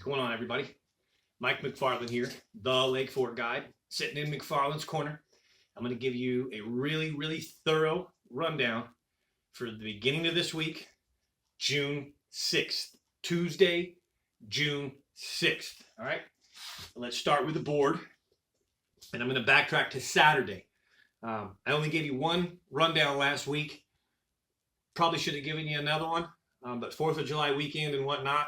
What's going on, everybody? Mike McFarland here, the Lake Fork Guide, sitting in McFarland's corner. I'm going to give you a really thorough rundown for the beginning of this week, June 6th, Tuesday, June 6th. All right, let's start with the board, and I'm going to backtrack to Saturday. I only gave you one rundown last week. Probably should have given you another one, but 4th of July weekend and whatnot,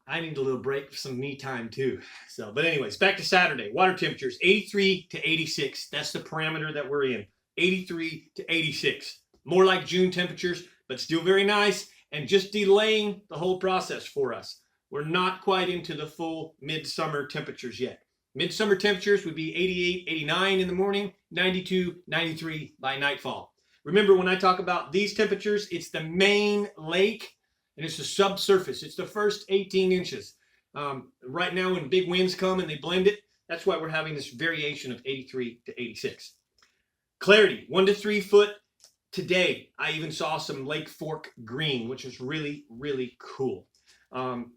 I need a little break for some me time too. So, but anyways, back to Saturday. Water temperatures 83 to 86. That's the parameter that we're in. 83 to 86. More like June temperatures, but still very nice and just delaying the whole process for us. We're not quite into the full midsummer temperatures yet. Midsummer temperatures would be 88, 89 in the morning, 92, 93 by nightfall. Remember, when I talk about these temperatures, it's the main lake. And it's the subsurface. It's the first 18 inches. Right now, when big winds come and they blend it, that's why we're having this variation of 83 to 86. Clarity, 1 to 3 foot. Today, I even saw some Lake Fork green, which is really cool. And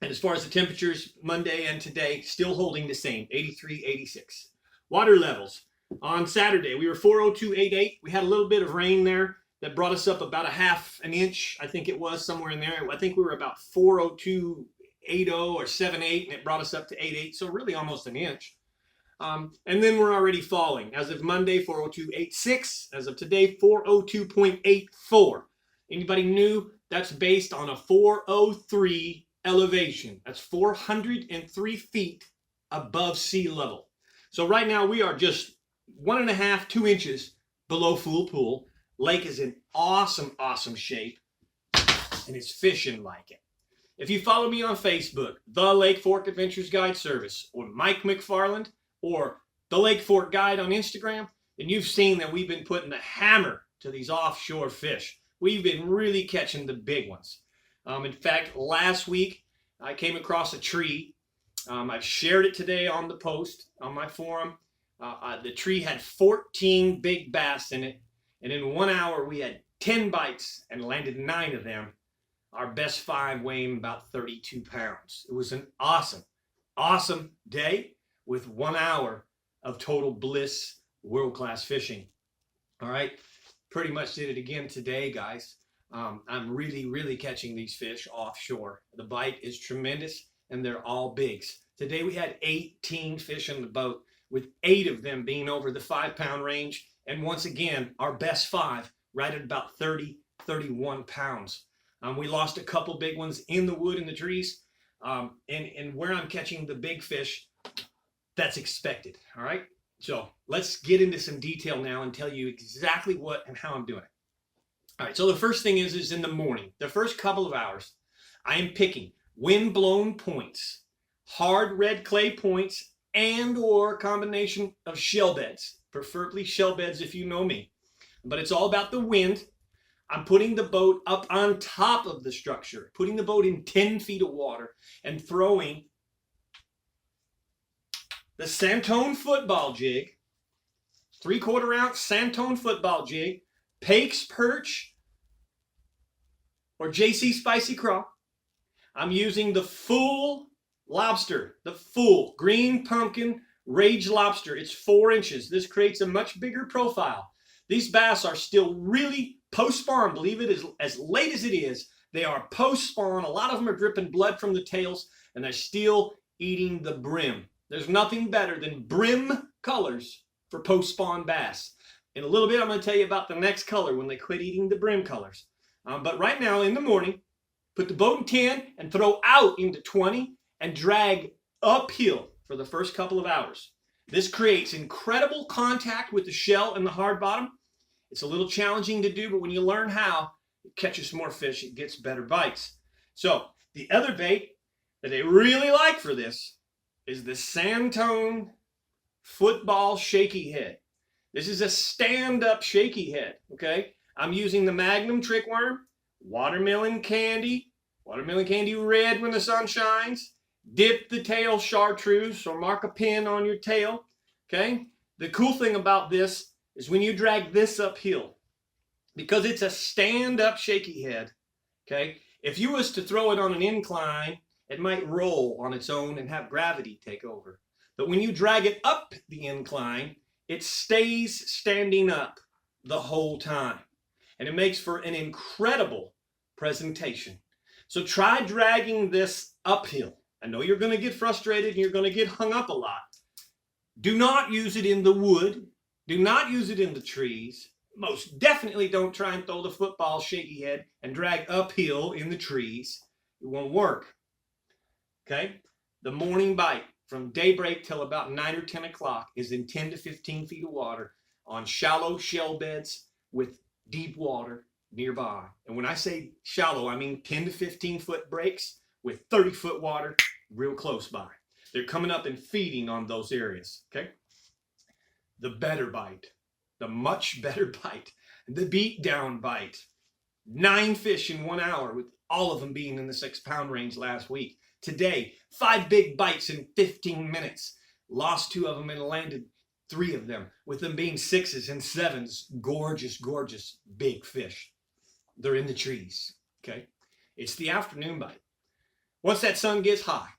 as far as the temperatures, Monday and today, still holding the same, 83, 86. Water levels. On Saturday, we were 402.88. We had a little bit of rain there. That brought us up about a half an inch. I think it was somewhere in there. I think we were about 402.80 or 78, and it brought us up to 88, so really almost an inch. And then we're already falling. As of Monday, 402.86. As of today, 402.84. Anybody new? That's based on a 403 elevation. That's 403 feet above sea level. So right now we are just 1.5, 2 inches below full pool. Lake is in awesome shape, and it's fishing like it. If you follow me on Facebook, the Lake Fork Adventures Guide Service, or Mike McFarland, or the Lake Fork Guide on Instagram, then you've seen that we've been putting the hammer to these offshore fish. We've been really catching the big ones. In fact, last week, I came across a tree. I've shared it today on the post on my forum. The tree had 14 big bass in it. And in 1 hour, we had 10 bites and landed 9 of them. Our best 5 weighing about 32 pounds. It was an awesome day with 1 hour of total bliss, world-class fishing. All right, pretty much did it again today, guys. I'm really catching these fish offshore. The bite is tremendous, and they're all bigs. Today we had 18 fish on the boat, with 8 of them being over the 5-pound range. And once again, our best 5 right at about 30, 31 pounds. We lost a couple big ones in the wood and the trees. And where I'm catching the big fish, that's expected. All right. So let's get into some detail now and tell you exactly what and how I'm doing it. All right. So the first thing is in the morning, the first couple of hours, I am picking wind-blown points, hard red clay points, and or a combination of shell beds. Preferably shell beds if you know me. But it's all about the wind. I'm putting the boat up on top of the structure, putting the boat in 10 feet of water and throwing the Santone football jig, 3/4 ounce Santone football jig, Pake's perch, or JC Spicy Craw. I'm using the full lobster, the full green pumpkin Rage lobster. It's 4 inches. This creates a much bigger profile. These bass are still really post-spawn. Believe it, as late as it is, they are post-spawn. A lot of them are dripping blood from the tails, and they're still eating the brim. There's nothing better than brim colors for post-spawn bass. In a little bit, I'm going to tell you about the next color when they quit eating the brim colors. But right now, in the morning, put the boat in 10 and throw out into 20 and drag uphill for the first couple of hours. This creates incredible contact with the shell and the hard bottom. It's a little challenging to do, but when you learn how, it catches more fish, it gets better bites. So the other bait that they really like for this is the Santone football shaky head. This is a stand-up shaky head, okay? I'm using the Magnum trick worm, watermelon candy red when the sun shines. Dip the tail chartreuse or mark a pin on your tail, okay? The cool thing about this is when you drag this uphill, because it's a stand-up shaky head, okay? If you was to throw it on an incline it might roll on its own and have gravity take over. But when you drag it up the incline, it stays standing up the whole time. And it makes for an incredible presentation. So try dragging this uphill. I know you're going to get frustrated and you're going to get hung up a lot. Do not use it in the wood. Do not use it in the trees. Most definitely don't try and throw the football shaky head and drag uphill in the trees. It won't work. Okay? The morning bite from daybreak till about 9 or 10 o'clock is in 10 to 15 feet of water on shallow shell beds with deep water nearby. And when I say shallow, I mean 10 to 15 foot breaks with 30-foot water real close by. They're coming up and feeding on those areas. Okay? The better bite, the much better bite, the beat down bite. 9 fish in 1 hour, with all of them being in the 6-pound range last week. Today, 5 big bites in 15 minutes. Lost 2 of them and landed 3 of them, with them being 6s and 7s. Gorgeous, gorgeous big fish. They're in the trees. Okay? It's the afternoon bite. Once that sun gets high,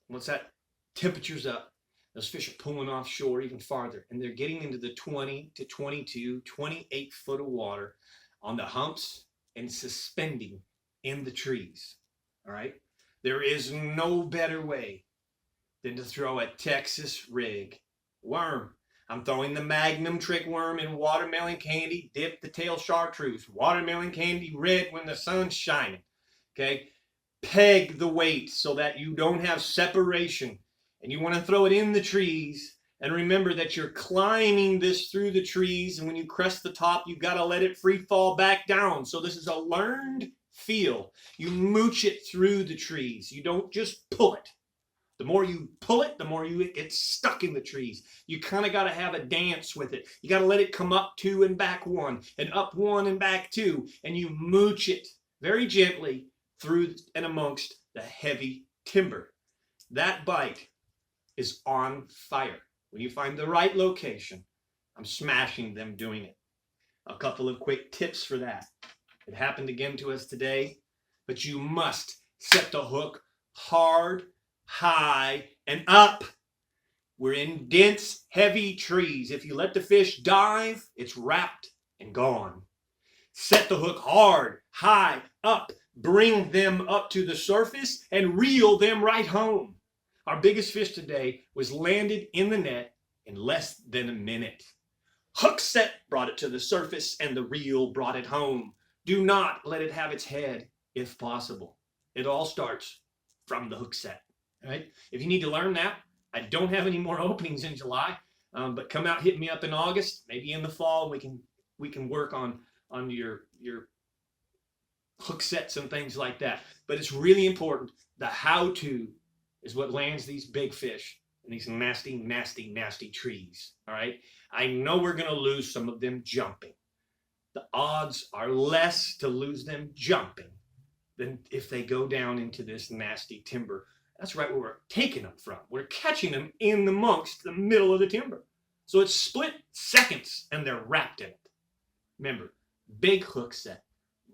once that temperature's up, those fish are pulling offshore even farther, and they're getting into the 20 to 22, 28 foot of water on the humps and suspending in the trees. All right? There is no better way than to throw a Texas rig worm. I'm throwing the Magnum trick worm in watermelon candy, dip the tail chartreuse, watermelon candy red when the sun's shining. Okay? Peg the weight so that you don't have separation. And you want to throw it in the trees. And remember that you're climbing this through the trees. And when you crest the top, you've got to let it free fall back down. So this is a learned feel. You mooch it through the trees. You don't just pull it. The more you pull it, the more you get stuck in the trees. You kind of got to have a dance with it. You got to let it come up 2 and back 1, and up 1 and back 2. And you mooch it very gently through and amongst the heavy timber. That bite is on fire. When you find the right location, I'm smashing them doing it. A couple of quick tips for that. It happened again to us today, but you must set the hook hard, high, and up. We're in dense, heavy trees. If you let the fish dive, it's wrapped and gone. Set the hook hard, high, up. Bring them up to the surface and reel them right home. Our biggest fish today was landed in the net in less than a minute. Hook set brought it to the surface and the reel brought it home. Do not let it have its head if possible. It all starts from the hook set. All right? If you need to learn that, I don't have any more openings in July, but come out, hit me up in August, maybe in the fall. We can work on your hook sets and things like that. But it's really important. The how-to is what lands these big fish in these nasty, nasty, nasty trees. All right? I know we're going to lose some of them jumping. The odds are less to lose them jumping than if they go down into this nasty timber. That's right where we're taking them from. We're catching them in amongst the middle of the timber. So it's split seconds and they're wrapped in it. Remember, big hook set,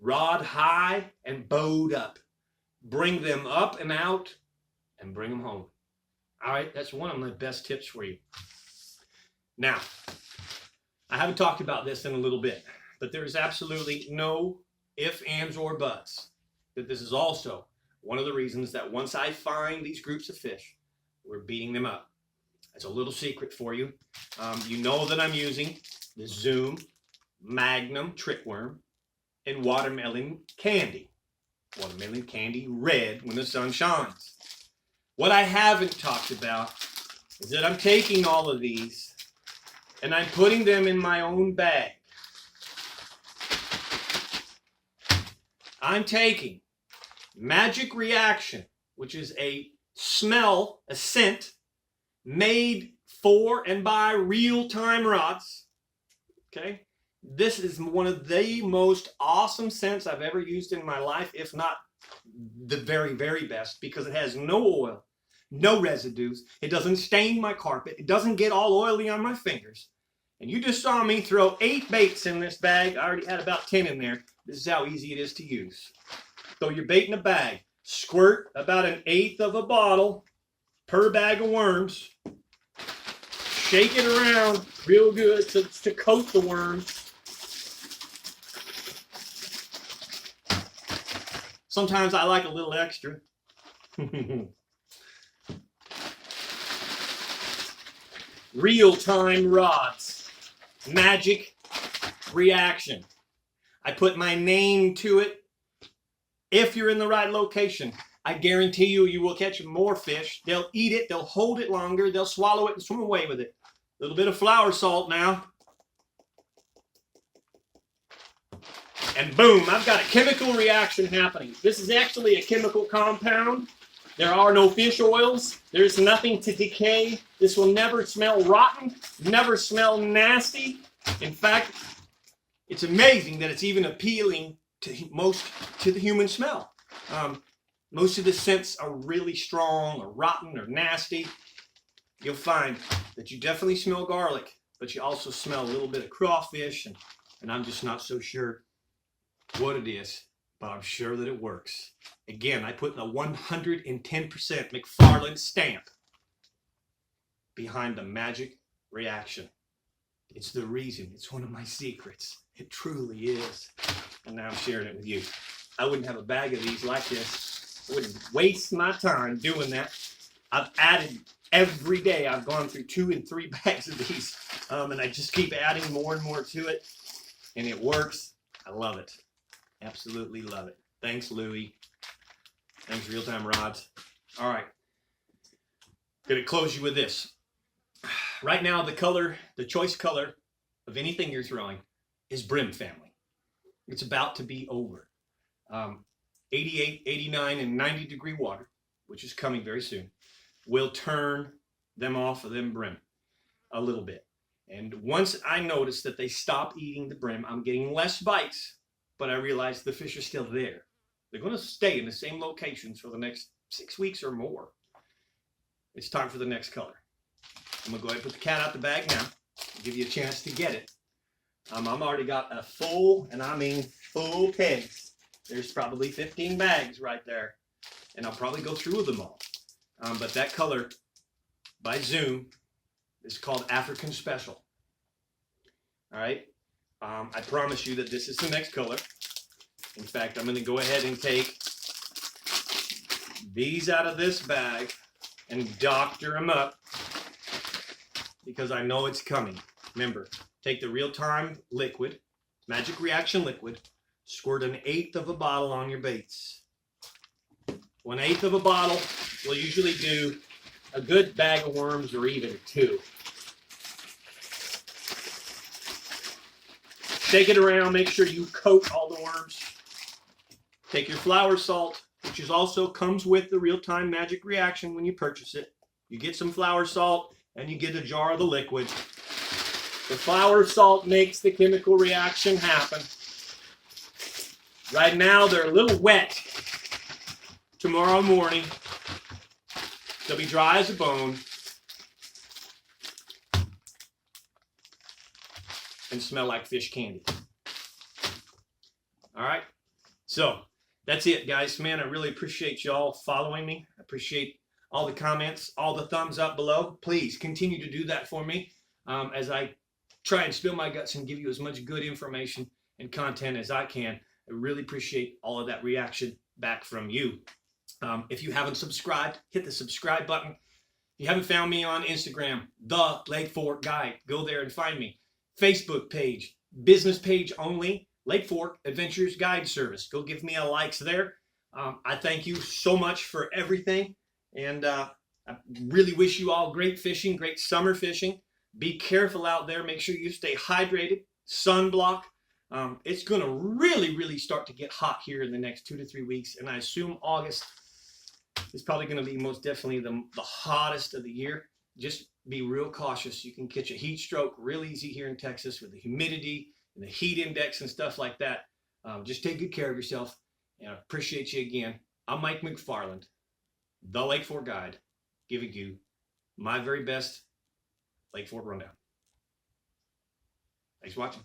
rod high and bowed up. Bring them up and out and bring them home. All right, that's one of my best tips for you. Now, I haven't talked about this in a little bit, but there is absolutely no ifs, ands, or buts that this is also one of the reasons that once I find these groups of fish, we're beating them up. That's a little secret for you. You know that I'm using the Zoom Magnum trick worm and watermelon candy. Watermelon candy red when the sun shines. What I haven't talked about is that I'm taking all of these and I'm putting them in my own bag. I'm taking Magic Reaction, which is a smell, a scent, made for and by real-time rods. Okay? This is one of the most awesome scents I've ever used in my life, if not the very, very best, because it has no oil, no residues. It doesn't stain my carpet. It doesn't get all oily on my fingers. And you just saw me throw 8 baits in this bag. I already had about 10 in there. This is how easy it is to use. Throw your bait in a bag, Squirt about 1/8 of a bottle per bag of worms. Shake it around real good to coat the worms. Sometimes I like a little extra. Real-time rods. Magic reaction. I put my name to it. If you're in the right location, I guarantee you, you will catch more fish. They'll eat it, they'll hold it longer, they'll swallow it and swim away with it. A little bit of flour salt now. And boom, I've got a chemical reaction happening. This is actually a chemical compound. There are no fish oils. There's nothing to decay. This will never smell rotten, never smell nasty. In fact, it's amazing that it's even appealing to the human smell. Most of the scents are really strong or rotten or nasty. You'll find that you definitely smell garlic, but you also smell a little bit of crawfish, and I'm just not so sure what it is, but I'm sure that it works. Again, I put the 110% McFarland's stamp behind the magic reaction. It's the reason. It's one of my secrets. It truly is. And now I'm sharing it with you. I wouldn't have a bag of these like this. I wouldn't waste my time doing that. I've added every day. I've gone through 2 and 3 bags of these. And I just keep adding more and more to it. And it works. I love it. Absolutely love it. Thanks, Louie. Thanks, Real Time Rods. All right. Gonna close you with this. Right now, the choice color of anything you're throwing is brim family. It's about to be over. 88, 89, and 90 degree water, which is coming very soon, will turn them off of them brim a little bit. And once I notice that they stop eating the brim, I'm getting less bites, but I realize the fish are still there. They're going to stay in the same locations for the next 6 weeks or more. It's time for the next color. I'm going to go ahead and put the cat out the bag now. I'll give you a chance to get it. I've already got a full, and I mean full kegs. There's probably 15 bags right there. And I'll probably go through them all. But that color by Zoom is called African Special. All right. I promise you that this is the next color. In fact, I'm going to go ahead and take these out of this bag and doctor them up because I know it's coming. Remember, take the real-time liquid, magic reaction liquid, squirt 1/8 of a bottle on your baits. 1/8 of a bottle will usually do a good bag of worms or even 2. Shake it around, make sure you coat all the worms. Take your flour salt, which is also comes with the real-time magic reaction when you purchase it. You get some flour salt and you get a jar of the liquid. The flour salt makes the chemical reaction happen. Right now they're a little wet. Tomorrow morning they'll be dry as a bone and smell like fish candy. All right, so that's it, guys. Man, I really appreciate y'all following me. I appreciate all the comments, all the thumbs up below. Please continue to do that for me as I try and spill my guts and give you as much good information and content as I can. I really appreciate all of that reaction back from you. If you haven't subscribed, hit the subscribe button. If you haven't found me on Instagram, The Lake Fork Guide, go there and find me. Facebook page, business page only, Lake Fork Adventures Guide Service. Go give me a likes there. I thank you so much for everything. And I really wish you all great fishing, great summer fishing. Be careful out there. Make sure you stay hydrated, sunblock. It's going to really start to get hot here in the next 2 to 3 weeks. And I assume August is probably going to be most definitely the hottest of the year. Just be real cautious. You can catch a heat stroke real easy here in Texas with the humidity and the heat index and stuff like that. Just take good care of yourself. And I appreciate you again. I'm Mike McFarland, the Lake Fork Guide, giving you my very best Lake Fork rundown. Thanks for watching.